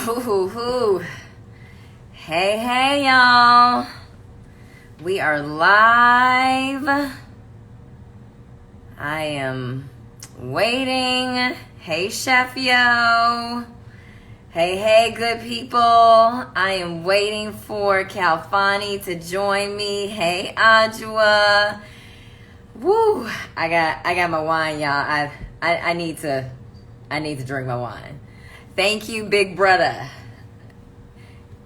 Ooh. Hey, hey, y'all. We are live. I am waiting. Hey, Chef Yo. Hey, good people. I am waiting for Khalfani to join me. Hey, Ajwa. Woo! I got my wine, y'all. I need to drink my wine. Thank you, big brother.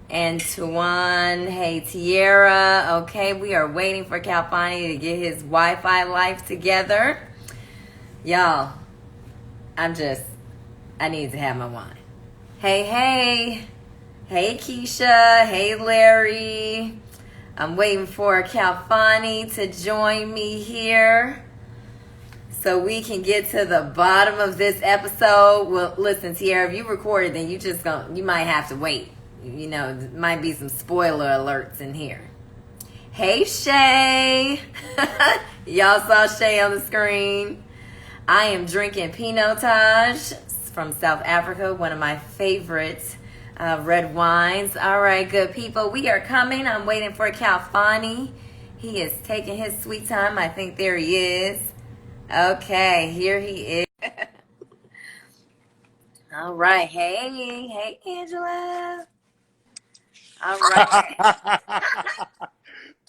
Antoine, hey Tierra. Okay, we are waiting for Khalfani to get his Wi-Fi life together. Y'all, I need to have my wine. Hey Keisha, hey Larry. I'm waiting for Khalfani to join me here so we can get to the bottom of this episode. Well, listen, Tierra, if you recorded, then you might have to wait. You know, there might be some spoiler alerts in here. Hey, Shay. Y'all saw Shay on the screen. I am drinking Pinotage from South Africa, one of my favorite red wines. All right, good people. We are coming. I'm waiting for Khalfani. He is taking his sweet time. I think there he is. Okay, here he is. All right. Hey, Angela. All right.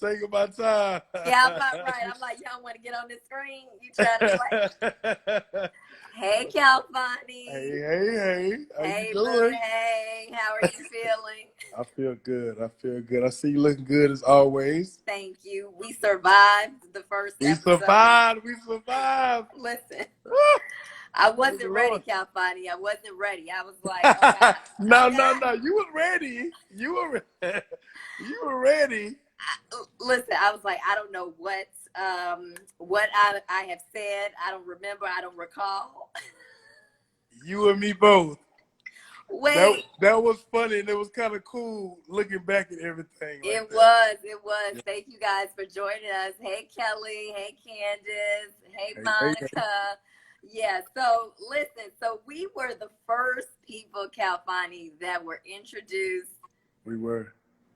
Taking my time. Yeah, I'm not right. I'm like, y'all want to get on this screen? You trying to play? Hey, Khalfani. Hey. How Hey, you boo. doing? Hey, how are you feeling? I feel good. I see you looking good as always. Thank you. We survived the first We episode. survived. Listen, Woo! I Praise the wasn't ready, Lord. Khalfani. I wasn't ready. I was like, oh, God. No. Oh, God. You were ready. You were ready. Listen, I was like, I don't know what I have said. I don't remember. I don't recall. You and me both. Wait. That was funny, and it was kind of cool looking back at everything. It that. was. Thank you guys for joining us. Hey, Kelly. Hey, Candace. Hey, Hey. Monica. Yeah, so listen, so we were the first people, Khalfani, that were introduced We were.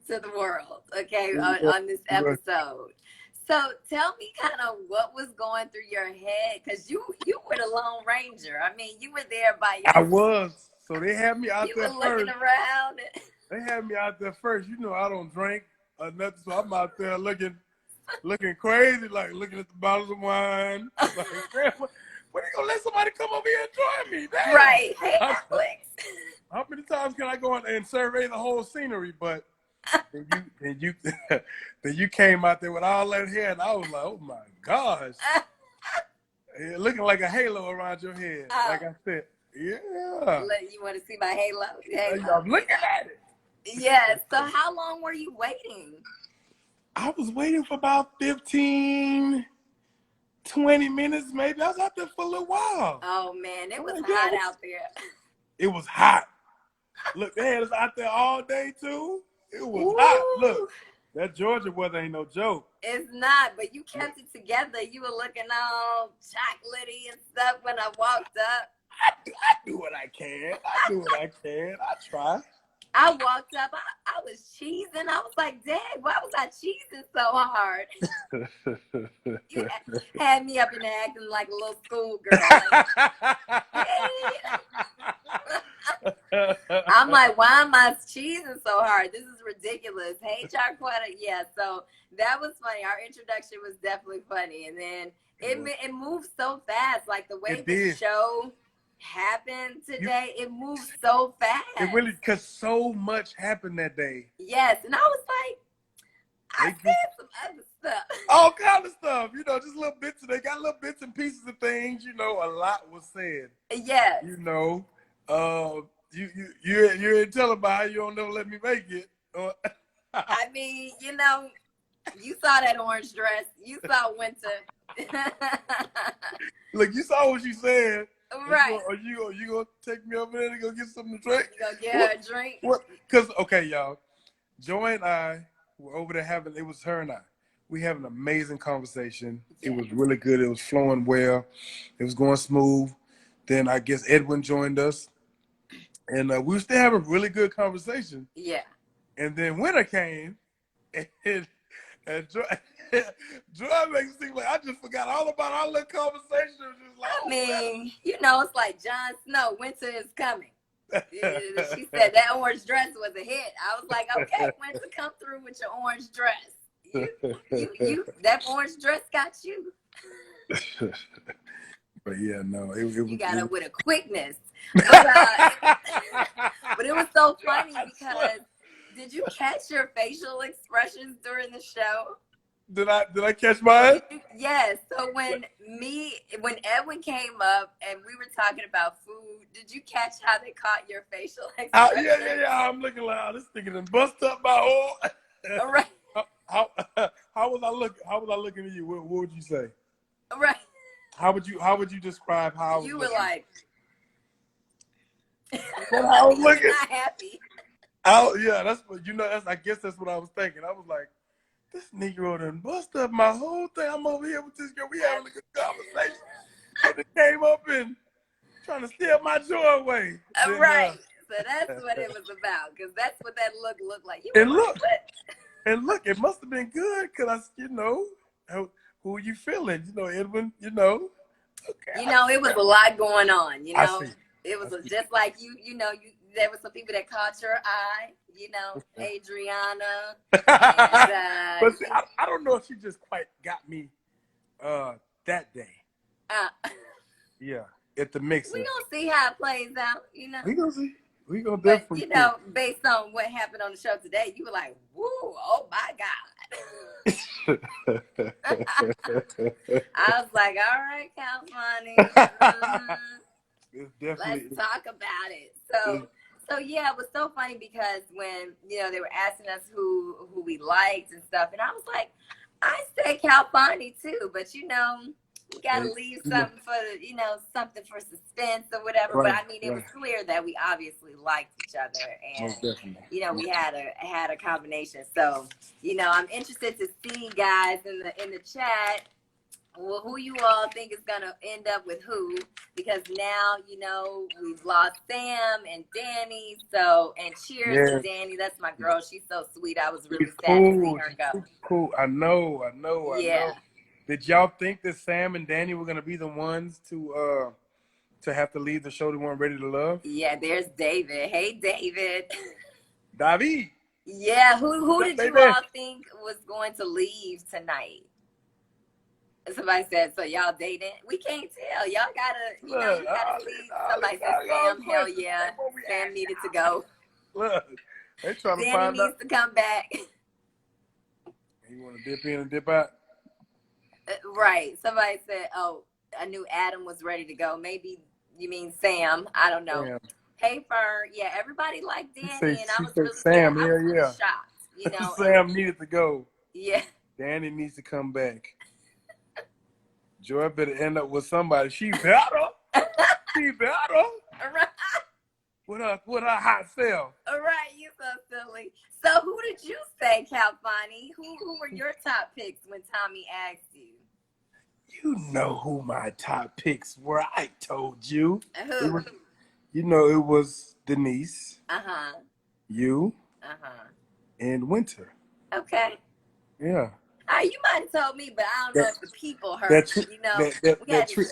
to the world, okay, We on this were. episode. So tell me kind of what was going through your head, because you were the Lone Ranger. I mean, you were there by I yourself. was. So they had me out You there were first. looking around. They had me out there first. You know I don't drink or nothing, so I'm out there looking crazy, like looking at the bottles of wine. Like, man, when are you gonna let somebody come over here and join me? Damn. Right. Hey, Alex. How many times can I go and survey the whole scenery? But then you came out there with all that hair, and I was like, oh my gosh, looking like a halo around your head. Like I said, yeah. You want to see my halo? I'm looking at it. Yes. So how long were you waiting? I was waiting for about 15, 20 minutes, maybe. I was out there for a little while. Oh, man. It was hot out there. It was hot. Look, they had us out there all day, too. It was hot. Look, that Georgia weather ain't no joke. It's not, but you kept it together. You were looking all chocolatey and stuff when I walked up. I do what I can. I try. I walked up. I was cheesing. I was like, dang, why was I cheesing so hard? You had me up in there acting like a little schoolgirl. Like, hey. I'm like, why am I cheesing so hard? This is ridiculous. Hey, Charquetta. Yeah, so that was funny. Our introduction was definitely funny. And then it moved so fast. Like the way the show happened today, it moved so fast. It really, because so much happened that day. Yes, and I was like, I said some other stuff. All kind of stuff, just little bits. They got little bits and pieces of things, a lot was said. Yes. You ain't telling about how you don't never let me make it. I mean, you saw that orange dress. You saw winter. Look, you saw what she said. Right. Are you gonna take me over there to go get something to drink? You gonna get her a drink? What? Because, okay, y'all, Joy and I were over there it was her and I. We had an amazing conversation. Yeah. It was really good. It was flowing well. It was going smooth. Then I guess Edwin joined us. And we were still having a really good conversation. Yeah. And then winter came, and Joy, Joy makes it seem like I just forgot all about our little conversation. Just like, I mean, it's like Jon Snow, winter is coming. She said that orange dress was a hit. I was like, okay, winter, come through with your orange dress. You that orange dress got you. But yeah, no, you got it with a quickness. But it was so funny because did you catch your facial expressions during the show? Did I catch mine? Yes. So when Edwin came up and we were talking about food, did you catch how they caught your facial expressions? Yeah. I'm looking like this nigga done bust up my whole. All right. How was I looking? How was I looking at you? What would you say? All right. How would you describe how I was you looking? Were like, I was looking. Not happy. That's what I guess that's what I was thinking. I was like, this Negro done bust up my whole thing. I'm over here with this girl. We having a good conversation. And it came up and trying to steal my joy away. Right. So that's what it was about, because that's what that looked like. Look, it must have been good because who you feeling? Edwin. Okay. It was a lot going on. I see. It was just like you. There were some people that caught your eye. Adriana. And, but see, I don't know if she just quite got me that day. Yeah, at the mix. We gonna see how it plays out. We gonna see. We gonna definitely. Based on what happened on the show today, you were like, "Woo! Oh my God!" I was like, "All right, Khalfani, let's talk about it." So yeah, it was so funny because when they were asking us who we liked and stuff, and I was like, I said Khalfani too, but we gotta leave something for something for suspense or whatever. Right, but I mean, it was clear that we obviously liked each other, and we had a combination. So I'm interested to see, guys, in the chat, well, who you all think is gonna end up with who, because now we've lost Sam and Danny. So, and cheers to Danny. That's my girl. She's so sweet. I was really sad to see her go. Cool. I know. Yeah. Did y'all think that Sam and Danny were gonna be the ones to have to leave the show they weren't ready to love? Yeah, there's David. Hey, David. David. Yeah, who did you all think was going to leave tonight? Somebody said, so y'all dating? We can't tell. Y'all gotta, you gotta leave. Somebody said, Sam, hell yeah. Sam needed to go. Look, they trying to find out. Danny needs to come back. You want to dip in and dip out? Right. Somebody said, oh, I knew Adam was ready to go. Maybe you mean Sam. I don't know. Sam. Hey, Fern. Yeah, everybody liked Danny, and I was really Sam. I was really shocked. Sam needed to go. Yeah. Danny needs to come back. Joy better end up with somebody. She better. Right. With her hot self. All right, you so silly. So who did you say, Khalfani? Who were your top picks when Tommy asked you? You know who my top picks were. I told you. Who? It was Denise. Uh-huh. You. Uh-huh. And Winter. Okay. Yeah. You might have told me, but I don't know if the people heard.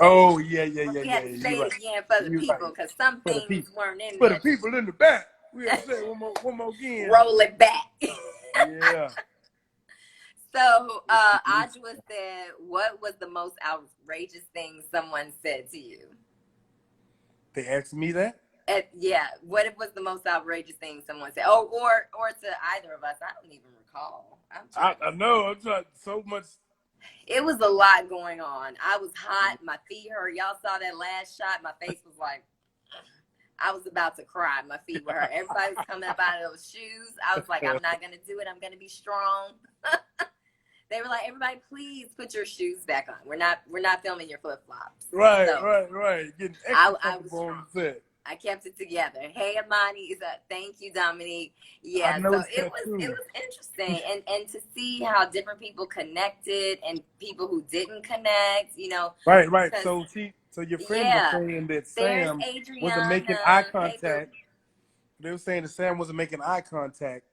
Oh, yeah. We had to say it again for the people, because some things weren't in there. For the people in the back. We have to say it one more again. Roll it back. Yeah. So, Ajwa said, what was the most outrageous thing someone said to you? They asked me that? Yeah. What was the most outrageous thing someone said? Oh, or to either of us. I don't even recall. I know. I'm trying so much. It was a lot going on. I was hot. My feet hurt. Y'all saw that last shot. My face was like, I was about to cry. My feet were hurt. Everybody was coming up out of those shoes. I was like, I'm not going to do it. I'm going to be strong. They were like, everybody, please put your shoes back on. We're not filming your flip-flops. Right. Getting extra comfortable on the set. I kept it together. Hey, Amani, thank you, Dominique. Yeah, so it was interesting, and to see how different people connected and people who didn't connect. Right. So your friend was saying that Sam wasn't making eye contact they were saying that Sam wasn't making eye contact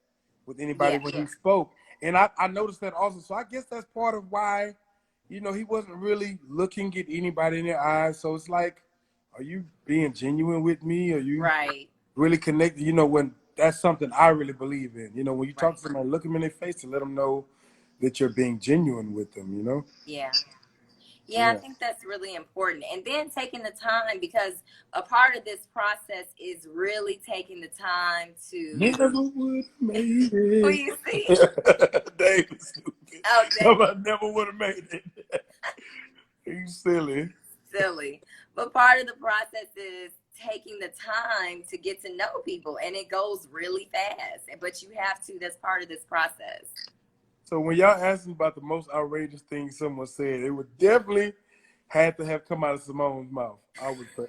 with anybody Yeah. when he spoke, and I noticed that also. So I guess that's part of why, he wasn't really looking at anybody in their eyes. So it's like, are you being genuine with me? Are you Right. really connected? When that's something I really believe in. When you talk Right. to somebody, look them in their face and let them know that you're being genuine with them. Yeah. Yeah, I Yeah. think that's really important. And then taking the time, because a part of this process is really taking the time to, Never would have made who it. you see? Dave is stupid. Oh, Somebody never would have made it. He's silly. silly. But part of the process is taking the time to get to know people, and it goes really fast. But you have to, that's part of this process. So when y'all asked me about the most outrageous thing someone said, it would definitely had to have come out of Simone's mouth. I would say.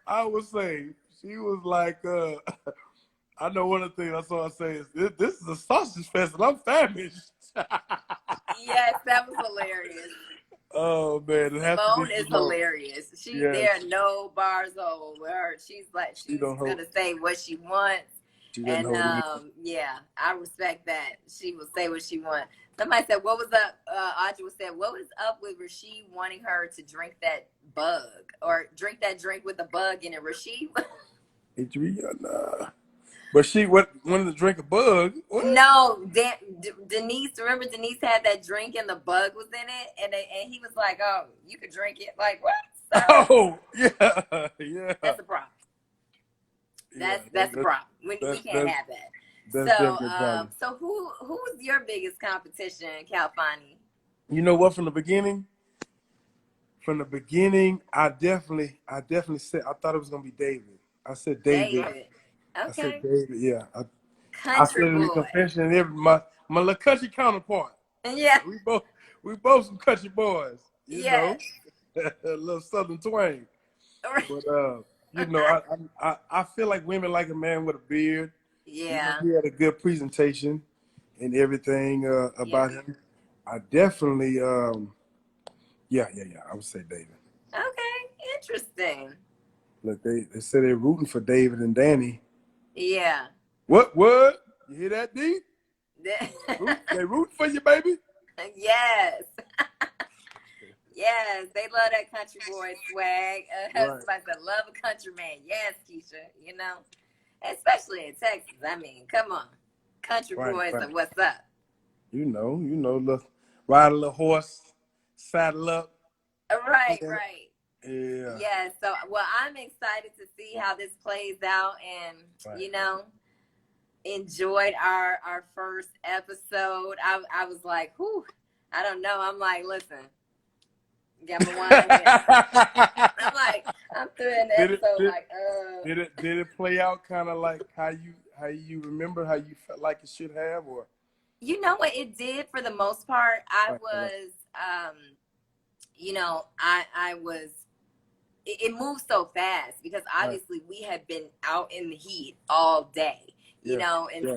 I would say she was like, I know one of the things I saw her say is, this is a sausage fest and I'm famished. Yes, that was hilarious. Oh man, it has to Simone be is Simone. hilarious. Yes, There are no bars over her. She's like, she she's don't hold. gonna say what she wants. She doesn't And hold it. yeah, I respect that. She will say what she wants. Somebody said, "What was up?" Audrey said, "What was up with Rasheed wanting her to drink that bug or drink that drink with a bug in it?" Rasheed, Adriana. But she wanted to drink a bug. What? no, Denise. Remember, Denise had that drink and the bug was in it, and he was like, "Oh, you could drink it." Like, what, sir? Oh yeah, yeah. That's a problem. That's a problem. We can't have that. That's So, definitely a problem. so who's your biggest competition, Khalfani? You know what? From the beginning, I definitely said I thought it was gonna be David. I said David. David. I said Okay. David. Yeah, I said Country it in the boy. confession and my little country counterpart. Yeah. We both some country boys. Yes. A little southern twang. But I feel like women like a man with a beard. Yeah. He had a good presentation and everything about him. I definitely yeah. I would say David. Okay. Interesting. Look, they say they're rooting for David and Danny. Yeah. What? You hear that, D? They rooting for you, baby. Yes. Yes, they love that country boy swag. Right. Somebody said, love a country man. Yes, Keisha, especially in Texas. I mean, come on. Country boys are what's up. Look, ride a little horse, saddle up. Right. Yeah. Yeah, so, well, I'm excited to see how this plays out and, enjoyed our first episode. I was like, whew, I don't know. I'm like, listen. Got my wine here. I'm like, I'm through an episode. Did it play out kind of like how you remember, how you felt like it should have, or? You know what it did for the most part. I was, it moved so fast because obviously we had been out in the heat all day.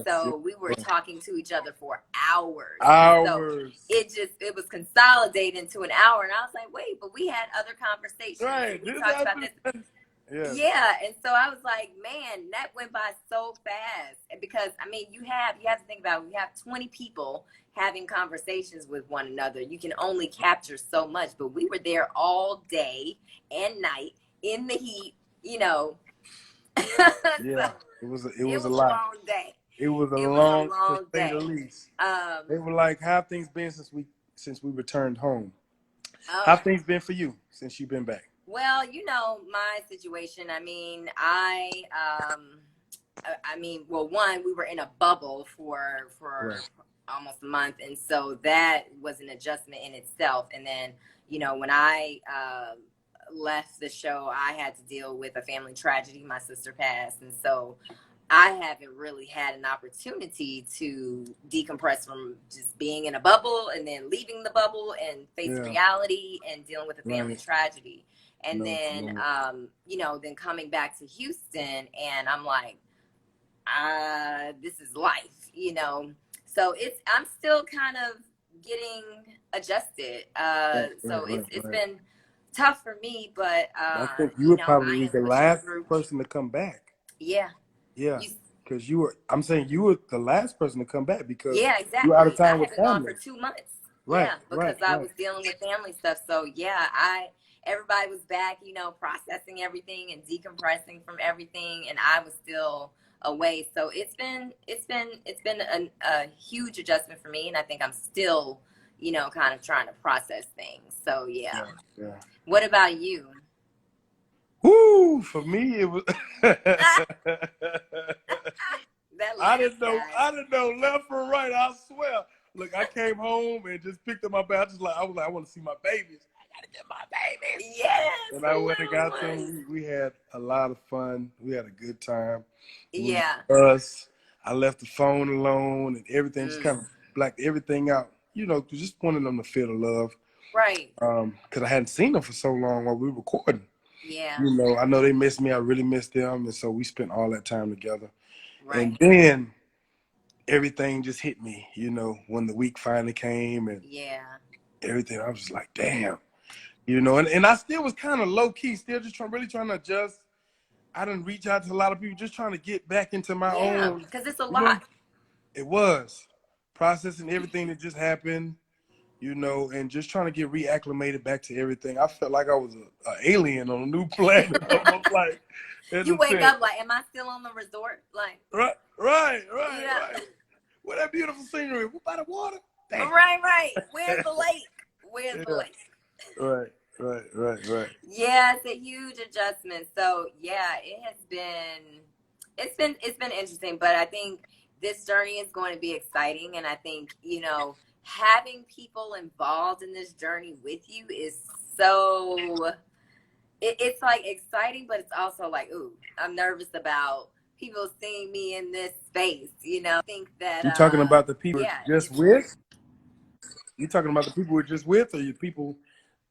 So we were talking to each other for hours. So it was consolidated into an hour. And I was like, wait, but we had other conversations. Right. We talked about this. Yeah. And so I was like, man, that went by so fast. Because, I mean, you have to think about it. We have 20 people having conversations with one another. You can only capture so much. But we were there all day and night in the heat, Yeah. It was a lot. Long day. It was a long day. To say the least. They were like, how have things been since we returned home? How have things been for you since you've been back? Well, my situation. I mean, one, we were in a bubble for almost a month, and so that was an adjustment in itself. And then, when I left the show, I had to deal with a family tragedy. My sister passed, and so I haven't really had an opportunity to decompress from just being in a bubble and then leaving the bubble and face reality and dealing with a family tragedy. And then coming back to Houston, and I'm like, this is life, So I'm still kind of getting adjusted. It's been tough for me, but I think you would probably be the last person to come back. Yeah. Yeah, You, because I'm saying you were the last person to come back because yeah, you were out of exactly. I town with had been gone family. for 2 months. Right, Yeah, right, because I right. was dealing with family stuff. So yeah, everybody was back, processing everything and decompressing from everything, and I was still away. So it's been a huge adjustment for me, and I think I'm still, kind of trying to process things. So yeah. Yeah, yeah. What about you? Woo! For me, it was. That I last didn't know. guy. I didn't know left from right. I swear. Look, I came home and just picked up my bag. I was like, I want to see my babies. I gotta get my babies. Yes, And the I went and little got ones. them. We had a lot of fun. We had a good time. It was Yeah. us. I left the phone alone and everything. Just kind Mm. of blacked everything out. Just wanted them to feel the love. Right. Because I hadn't seen them for so long while we were recording. Yeah. I know they missed me. I really missed them, and so we spent all that time together. And Right. then everything just hit me, when the week finally came and Yeah. everything. I was just like, damn, and I still was kind of low key, still just really trying to adjust. I didn't reach out to a lot of people, just trying to get back into my Yeah. own, Because it's a you know, lot. it was processing everything that just happened, and just trying to get reacclimated back to everything. I felt like I was an alien on a new planet, almost like, in You a wake sense. up like, am I still on the resort? Like, Right, right, you right, know, right. What that beautiful scenery? What by the water? Damn. right. Where's the lake? Where's the Yeah. lake? Right. Yeah, it's a huge adjustment. So yeah, it's been interesting, but I think this journey is going to be exciting, and I think having people involved in this journey with you is so it's like exciting, but it's also like, ooh, I'm nervous about people seeing me in this space. I think that You talking about the people yeah, you're just with? You talking about the people we're just with, or you people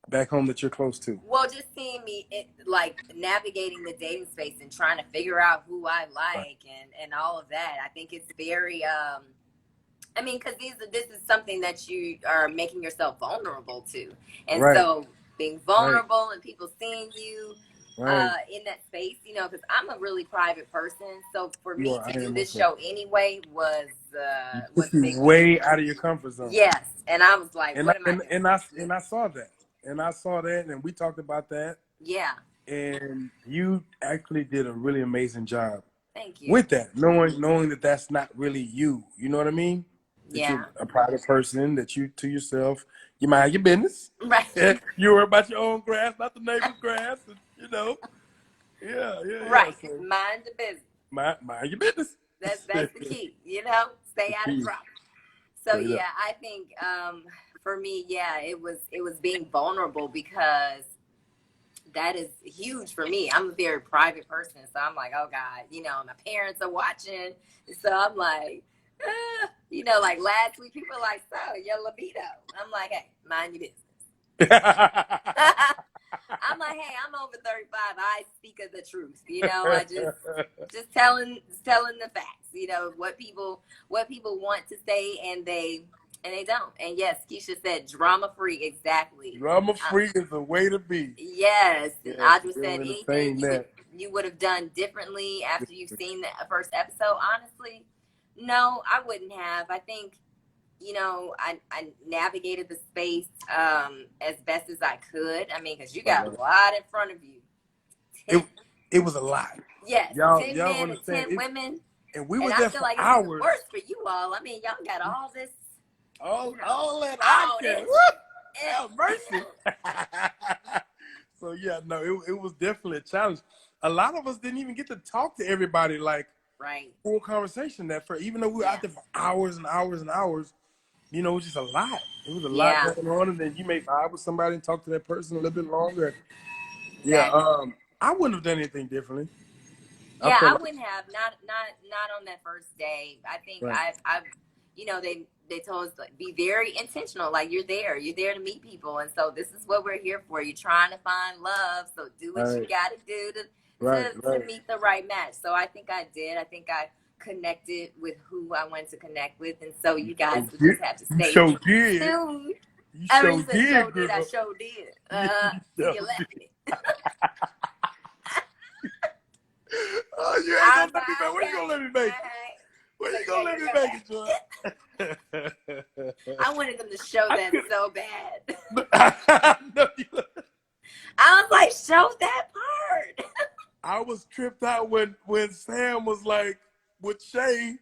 back home that you're close to? well, just seeing me like navigating the dating space and trying to figure out who I Right. like and all of that. I think it's very I mean, because this is something that you are making yourself vulnerable to, and Right. so being vulnerable and people seeing you Right. in that space, because I'm a really private person. So for You me are. to I do am this also. show anyway was You was took a you big win. way out of your comfort zone. Yes, and I was like, And I, what am I and, doing? and I and I saw that. And I saw that, and we talked about that. Yeah, And you actually did a really amazing job thank you. with that, knowing that that's not really you. You know what I mean? That Yeah, you're a private person, that you to yourself, you mind your business. right, You worry about your own grass, not the neighbor's grass. Yeah. right. So Mind the business. mind your business. That's the key. Stay out of Key. trouble. So Straight up. yeah, I think for me, yeah, it was being vulnerable because that is huge for me. I'm a very private person, so I'm like, oh God, my parents are watching, so I'm like, like last week, people were like, so your libido. I'm like, hey, mind your business. I'm like, hey, I'm over 35. I speak of the truth. I just telling the facts. What people want to say, and they don't. And yes, Keisha said drama free. Exactly. Drama free is the way to be. Yes. Yes, Audra we said don't anything entertain that. you would have done differently after you've seen the first episode. Honestly, no, I wouldn't have. I think I navigated the space as best as I could. I mean, because you got a lot in front of you. It was a lot. Yes, Y'all 10 men and understand 10 women. And we were And I there feel for like it's even hours. worse for you all. I mean, y'all got all this. All that all action. this. Have mercy. So yeah, no, it was definitely a challenge. A lot of us didn't even get to talk to everybody like Right. full conversation even though we were out there for hours and hours and hours, it was just a lot. It was a lot going on, and then you may vibe with somebody and talk to that person a little bit longer. Yeah, I wouldn't have done anything differently. Yeah, I wouldn't have. Not on that first day. I think Right. I've they told us like, be very intentional. Like you're there to meet people, and so this is what we're here for. You're trying to find love, so do what you got to do to meet the right match. So I think I did. I think I connected with who I wanted to connect with, and so you guys would just have to stay tuned. You I sure did. girl. I sure did. You left me. Oh, you ain't gonna let me make. Where you gonna let me make it? Where So you gonna let me make it, Joy? I wanted them to show that so bad. No, you- I was like, show that part. I was tripped out when Sam was like with Shay,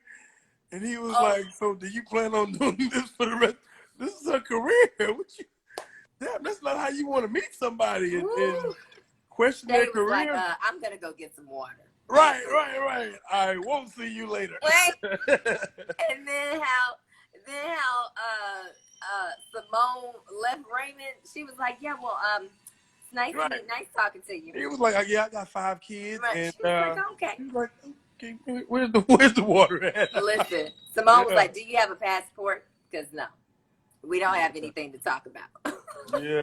and he was Oh. like, "So, do you plan on doing this for the rest? This is a career. What you? Damn, that's not how you want to meet somebody and question Shay their was like, career." I'm gonna go get some water. Right. I won't see you later. And then how Simone left Raymond. She was like, yeah, well, it's nice talking to you. He was like, yeah, I got 5 kids, Right. and she was like, okay. he was like, okay, where's the water at? Listen, Simone was like, do you have a passport? Because no, we don't have anything to talk about. Yeah.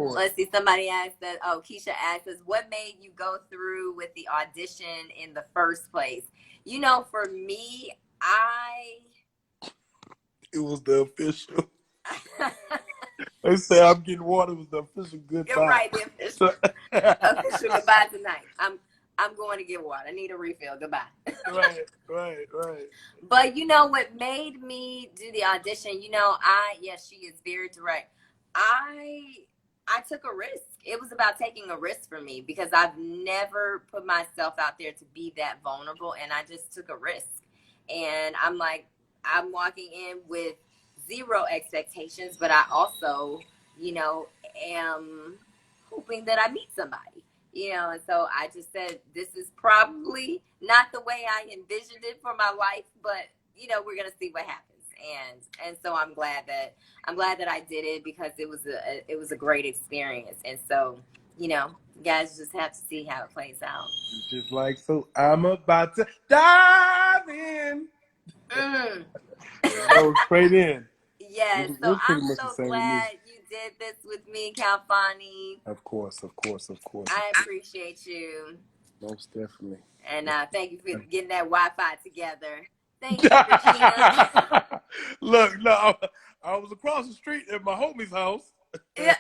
Let's see. Somebody asked that. Oh, Keisha asked us, what made you go through with the audition in the first place? You know, for me, It was the official. They say I'm getting water. It was the official goodbye. You're right, the official goodbye tonight. I'm going to get water. I need a refill. Goodbye. Right. But you know what made me do the audition? You know, she is very direct. I took a risk. It was about taking a risk for me because I've never put myself out there to be that vulnerable, and I just took a risk. And I'm like, I'm walking in with zero expectations, but I also, you know, am hoping that I meet somebody. You know, and so I just said, this is probably not the way I envisioned it for my life, but you know, we're gonna see what happens. And so I'm glad that I did it because it was a great experience. And so, you know, you guys just have to see how it plays out. Just like, so I'm about to dive in. Go straight in. Yes, so I'm so glad you did this with me, Khalfani. Of course. I appreciate you. Most definitely. And thank you for getting that Wi-Fi together. Thank you, Regina. Look, no, I was across the street at my homie's house. Yeah.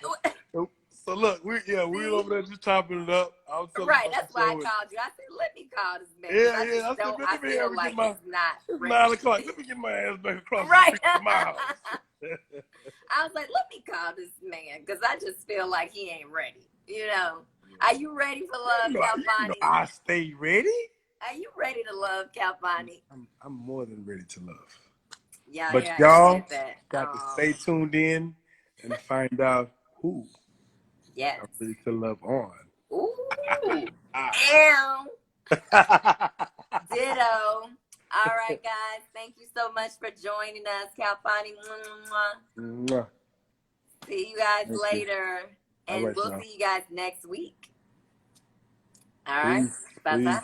So look, we were over there just chopping it up. Right, that's why I called you. I said, let me call this man. Yeah, I feel like it's not ready. 9 o'clock. Let me get my ass back across right. the street to my house. I was like, let me call this man because I just feel like he ain't ready. You know, are you ready for love, Khalfani? I stay ready. Are you ready to love, Khalfani? I'm more than ready to love. Yeah, but yeah, y'all got to stay tuned in and find out who I'm ready to love on. Ooh. Ditto. All right, guys. Thank you so much for joining us, Khalfani. See you guys later. And we'll see you guys next week. All right. Bye-bye.